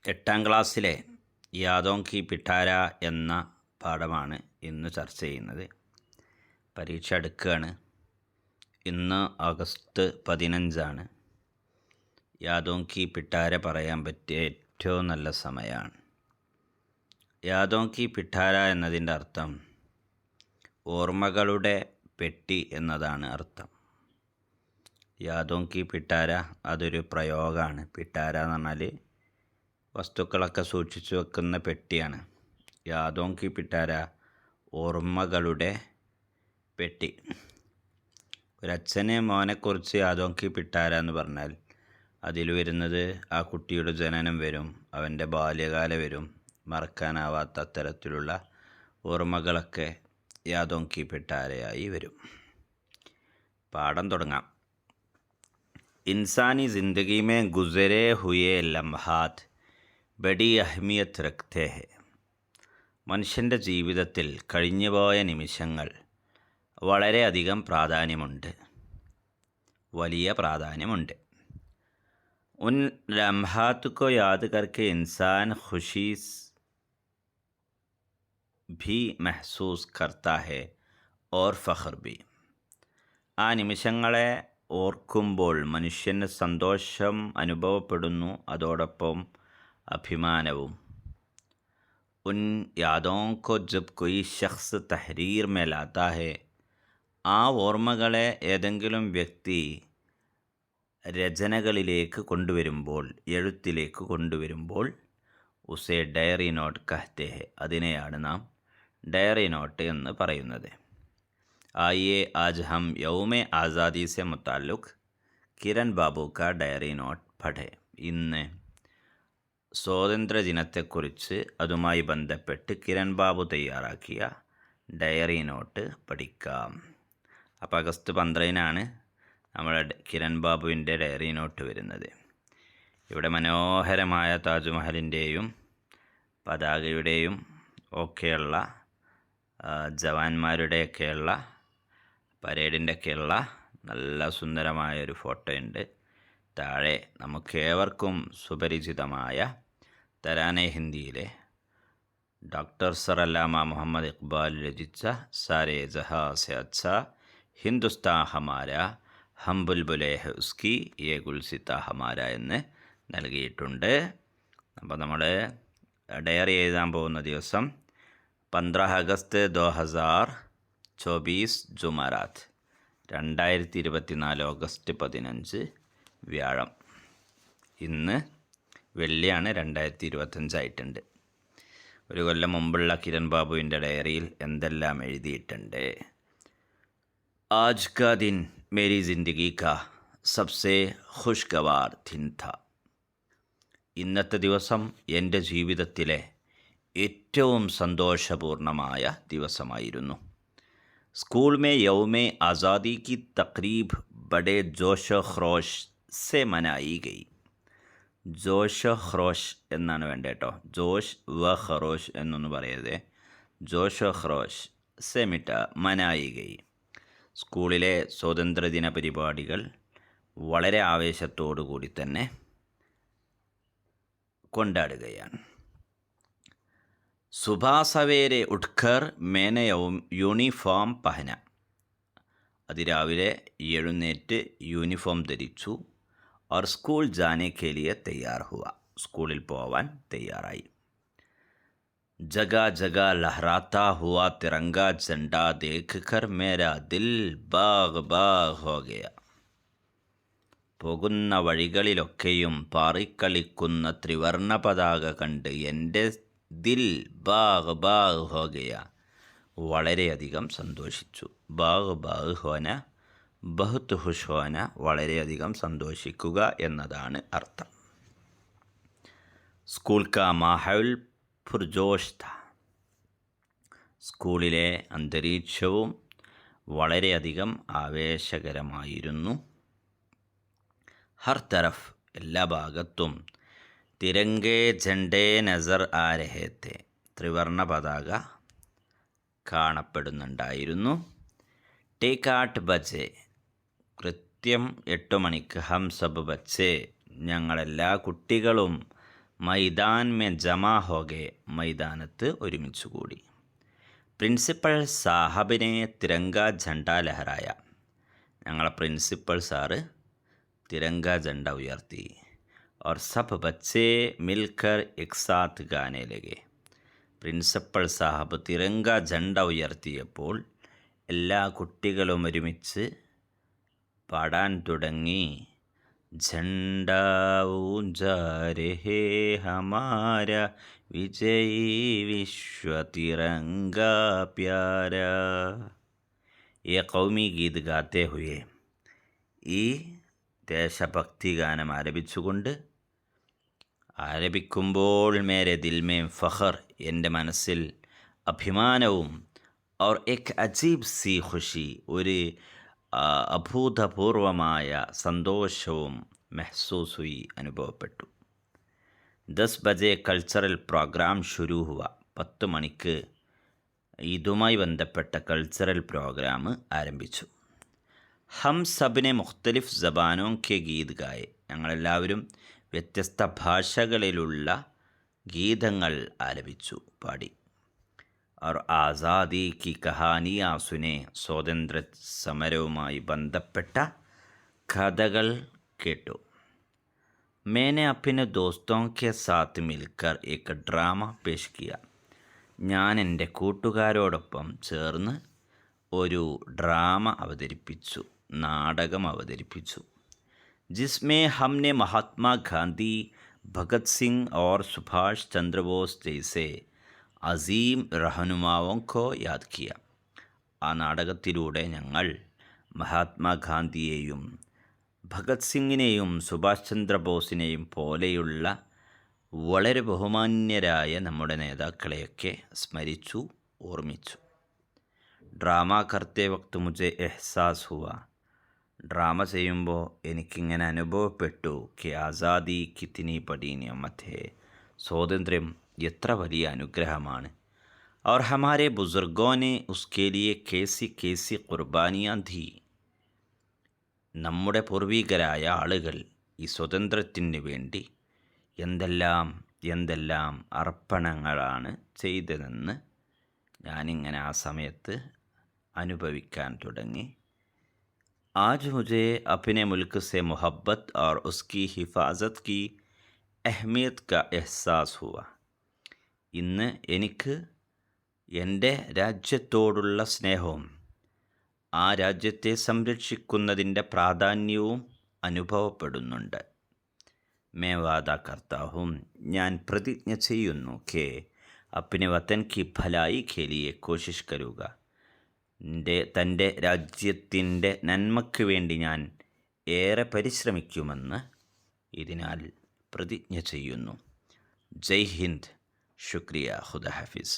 8ാം ക്ലാസ്സിലെ യാദോं കി പിട്ടാര എന്ന പാഠമാണ് ഇന്ന് ചർച്ച ചെയ്യുന്നത്. പരീക്ഷ അടുക്കുകയാണ്. ഇന്ന് ഓഗസ്റ്റ് 15 യാദോं കി പിട്ടാര പറയാൻ പറ്റിയ ഏറ്റവും നല്ല സമയമാണ്. യാദോं കി പിട്ടാര എന്നതിൻ്റെ അർത്ഥം ഓർമ്മകളുടെ പെട്ടി എന്നതാണ് അർത്ഥം. യാദോं കി പിട്ടാര അതൊരു പ്രയോഗമാണ്. പിട്ടാര എന്ന് പറഞ്ഞാൽ വസ്തുക്കളൊക്കെ സൂക്ഷിച്ചു വെക്കുന്ന പെട്ടിയാണ്. യാദോं കി പിട്ടാര ഓർമ്മകളുടെ പെട്ടി. ഒരച്ഛന് മോനെക്കുറിച്ച് യാദോं കി പിട്ടാര എന്ന് പറഞ്ഞാൽ അതിൽ വരുന്നത് ആ കുട്ടിയുടെ ജനനം വരും, അവൻ്റെ ബാല്യകാലം വരും, മറക്കാനാവാത്ത തരത്തിലുള്ള ഓർമ്മകളൊക്കെ യാദോं കി പിട്ടാരയായി വരും. പാഠം തുടങ്ങാം. इंसानी ज़िंदगी में गुज़रे हुए लम्हात ബഡി അഹ്മിയത്ത് രഖ്തേ ഹെ. മനുഷ്യൻ്റെ ജീവിതത്തിൽ കഴിഞ്ഞുപോയ നിമിഷങ്ങൾ വളരെയധികം പ്രാധാന്യമുണ്ട്, വലിയ പ്രാധാന്യമുണ്ട്. ഉൻ ലംഹാത്ത് കോ യാദ് കർക്കെ ഇൻസാൻ ഖുശി ഭി മെഹ്സൂസ് കർത്താ ഹെ ഓർ ഫഖർ ഭി. ആ നിമിഷങ്ങളെ ഓർക്കുമ്പോൾ മനുഷ്യന് സന്തോഷം അനുഭവപ്പെടുന്നു, അതോടൊപ്പം അഭിമാനവും. ഉൻ യാദോं को जब कोई शख्स तहरीर में लाता है, ആ ഓർമ്മകളെ ഏതെങ്കിലും വ്യക്തി രചനകളിലേക്ക് കൊണ്ടുവരുമ്പോൾ, എഴുത്തിലേക്ക് കൊണ്ടുവരുമ്പോൾ ഉസേ ഡയറി നോട്ട് കഹ്തേ ഹെ, അതിനെയാണ് നാം ഡയറി നോട്ട് എന്ന് പറയുന്നത്. ആയിയെ ആജ് ഹം യൗമെ ആസാദി സെ മുത്താലുഖ് കിരൺ ബാബു കാ ഡയറി നോട്ട് പഠേ. ഇന്ന് സ്വാതന്ത്ര്യദിനത്തെക്കുറിച്ച് അതുമായി ബന്ധപ്പെട്ട് കിരൺ ബാബു തയ്യാറാക്കിയ ഡയറി നോട്ട് പഠിക്കാം. അപ്പോൾ ഓഗസ്റ്റ് 12 നമ്മുടെ കിരൺ ബാബുവിൻ്റെ ഡയറി നോട്ട് വരുന്നത്. ഇവിടെ മനോഹരമായ താജ്മഹലിൻ്റെയും പതാകയുടെയും ഒക്കെയുള്ള ജവാന്മാരുടെയൊക്കെയുള്ള പരേഡിൻ്റെയൊക്കെയുള്ള നല്ല സുന്ദരമായൊരു ഫോട്ടോ ഉണ്ട്. താഴെ നമുക്കേവർക്കും സുപരിചിതമായ തരാനെ ഹിന്ദിയിലെ ഡോക്ടർ സർ അല്ലാമ മുഹമ്മദ് ഇഖ്ബാൽ രചിച്ച സാരേ ജഹാ സെ അച്ഛാ ഹിന്ദുസ്ഥാൻ ഹമാര ഹം ബുൽബുലേ ഹെ ഉസ്കി യേ ഗുൽസിത്ത ഹമാര എന്ന് നൽകിയിട്ടുണ്ട്. അപ്പോൾ നമ്മൾ ഡയറി എഴുതാൻ പോകുന്ന ദിവസം 15 അഗസ്റ്റ് 2024 ജുമാരാത്ത് 2024 ഓഗസ്റ്റ് 15 വ്യാഴം. ഇന്ന് വെള്ളിയാണ്, 2025 ആയിട്ടുണ്ട്. ഒരു കൊല്ലം മുമ്പുള്ള കിരൺ ബാബുവിൻ്റെ ഡയറിയിൽ എന്തെല്ലാം എഴുതിയിട്ടുണ്ട്. ആജ് കാ ദിൻ മേരി ജിന്ദഗി കാ സബ്സെ ഖുഷ്ഗവാർ ദിൻ ഥാ. ഇന്നത്തെ ദിവസം എൻ്റെ ജീവിതത്തിലെ ഏറ്റവും സന്തോഷപൂർണമായ ദിവസമായിരുന്നു. സ്കൂൾ മേ യൗമെ ആസാദി കി തഖ്രീബ് ബഡേ ജോഷോ ഖ്രോഷ് സെ മനായി ഗയി. ജോഷോ ഖ്രോഷ് എന്നാണ് വേണ്ടത് കേട്ടോ. ജോഷ് വ ഖറോഷ് എന്നൊന്നും പറയരുത്. ജോഷോ ഖ്രോഷ് സെ മിട്ട മനായി ഗയി. സ്കൂളിലെ സ്വാതന്ത്ര്യദിന പരിപാടികൾ വളരെ ആവേശത്തോടു കൂടി തന്നെ കൊണ്ടാടുകയാണ്. സുബാ സവേരെ ഉഠ്കർ മേനെ യൂണിഫോം പഹന. അതിരാവിലെ എഴുന്നേറ്റ് യൂണിഫോം ധരിച്ചു. और स्कूल जाने के लिए तैयार हुआ. സ്കൂളിൽ പോവാൻ തയ്യാറായി. जगह जगह लहराता हुआ तिरंगा झंडा देखकर मेरा दिल बाग बाग हो गया. പോകുന്ന വഴികളിലൊക്കെയും പാറിക്കളിക്കുന്ന ത്രിവർണ്ണ പതാക കണ്ട് എൻ്റെ ദിൽ ബാഗ് ബാഗ് ഹോ ഗയ, വളരെയധികം സന്തോഷിച്ചു. ബാഗ് ബാഗ് ഹോന ബഹുത്ത് ഖുഷ് ഹോന, വളരെയധികം സന്തോഷിക്കുക എന്നതാണ് അർത്ഥം. സ്കൂൾ കാ മാഹൗൽ പുർജോഷ് ഥാ. സ്കൂളിലെ അന്തരീക്ഷവും വളരെയധികം ആവേശകരമായിരുന്നു. ഹർ തരഫ്, എല്ലാ ഭാഗത്തും തിരങ്കേ ജണ്ടേ നസർ ആ രഹേ തെ, ത്രിവർണ്ണ പതാക കാണപ്പെടുന്നുണ്ടായിരുന്നു. ടേക്ക് 8 ബജെ, കൃത്യം 8 മണിക്ക് ഹം സബ് ബച്ചേ, ഞങ്ങളെല്ലാ കുട്ടികളും മൈദാൻ മേ ജമാ ഹോഗെ, മൈതാനത്ത് ഒരുമിച്ച് കൂടി. പ്രിൻസിപ്പൽ സാഹബിനെ തിരങ്ക ജണ്ട ലഹറായ, ഞങ്ങളെ പ്രിൻസിപ്പൽ സാറ് തിരങ്ക ജണ്ട ഉയർത്തി. और सब बच्चे मिलकर एक साथ गाने लगे. പ്രിൻസിപ്പൽ സാഹബ് തിരങ്ക ജണ്ട ഉയർത്തിയപ്പോൾ എല്ലാ കുട്ടികളും ഒരുമിച്ച് പാടാൻ തുടങ്ങി. झंडा ऊंचा रहे हमारा, विजयी विश्व तिरंगा प्यारा. ये कौमी गीत गाते हुए, ഈ ദേശഭക്തി ഗാനം ആലപിക്കുമ്പോൾ മേരെ ദിൽമേ ഫഖർ, എൻ്റെ മനസ്സിൽ അഭിമാനവും, और एक अजीब सी खुशी, ഒരു അഭൂതപൂർവമായ സന്തോഷവും മെഹ്സൂസ് ഹുയി, അനുഭവപ്പെട്ടു. 10 ബജെ കൾച്ചറൽ പ്രോഗ്രാം ശുരു ഹുവ, 10 മണിക്ക് ഇതുമായി ബന്ധപ്പെട്ട കൾച്ചറൽ പ്രോഗ്രാം ആരംഭിച്ചു. ഹം സബ്നെ മുഖ്തലിഫ് ജബാനോ കെ ഗീത് ഗായെ, ഞങ്ങളെല്ലാവരും വ്യത്യസ്ത ഭാഷകളിലുള്ള ഗീതങ്ങൾ ആലപിച്ചു, പാടി. और ആസാദി കി കഹാനിയാ സുനെ, സ്വാതന്ത്ര്യ സമരവുമായി ബന്ധപ്പെട്ട കഥകൾ കേട്ടു. मैंने अपने दोस्तों के साथ मिलकर एक ड्रामा पेश किया, ഞാൻ എൻ്റെ കൂട്ടുകാരോടൊപ്പം ചേർന്ന് ഒരു ഡ്രാമ അവതരിപ്പിച്ചു, നാടകം അവതരിപ്പിച്ചു. जिसमें हमने महात्मा गांधी, भगत सिंह और सुभाष चंद्र बोस जैसे അസീം റഹനുമാവോക്കോ യാദ് കിയ. ആ നാടകത്തിലൂടെ ഞങ്ങൾ മഹാത്മാഗാന്ധിയെയും ഭഗത് സിംഗിനെയും സുഭാഷ് ചന്ദ്രബോസിനെയും പോലെയുള്ള വളരെ ബഹുമാന്യരായ നമ്മുടെ നേതാക്കളെയൊക്കെ സ്മരിച്ചു, ഓർമ്മിച്ചു. ഡ്രാമ കർത്തേ വക്ത് മുझे എഹ്സാസ് ഹുവ, ഡ്രാമ ചെയ്യുമ്പോൾ എനിക്കിങ്ങനെ അനുഭവപ്പെട്ടു. കെ ആസാദി കിത്നി ബഡി നിയമത് ഹേ, സ്വാതന്ത്ര്യം എത്ര വലിയ അനുഗ്രഹമാണ്. और हमारे बुजुर्गों ने उसके लिए कैसी कैसी ഖുർബാനിയാ ധി, നമ്മുടെ പൂർവികരായ ആളുകൾ ഈ സ്വാതന്ത്ര്യത്തിന് വേണ്ടി എന്തെല്ലാം എന്തെല്ലാം അർപ്പണങ്ങളാണ് ചെയ്തതെന്ന് ഞാനിങ്ങനെ ആ സമയത്ത് അനുഭവിക്കാൻ തുടങ്ങി. आज मुझे अपने मुल्क से मोहब्बत और उसकी हिफाजत की अहमियत का एहसास हुआ. ഇന്ന് എനിക്ക് എൻ്റെ രാജ്യത്തോടുള്ള സ്നേഹവും ആ രാജ്യത്തെ സംരക്ഷിക്കുന്നതിൻ്റെ പ്രാധാന്യവും അനുഭവപ്പെടുന്നുണ്ട്. മേ വാദ കർത്താഹും, ഞാൻ പ്രതിജ്ഞ ചെയ്യുന്നു. കെ അപ്നെ വതൻ കി ഭലായി കെ ലിയെ കോശിഷ് കരുക, തൻ്റെ രാജ്യത്തിൻ്റെ നന്മയ്ക്ക് വേണ്ടി ഞാൻ ഏറെ പരിശ്രമിക്കുമെന്ന് ഇതിനാൽ പ്രതിജ്ഞ ചെയ്യുന്നു. ജയ് ഹിന്ദ്. शुक्रिया. खुदा हाफिज़.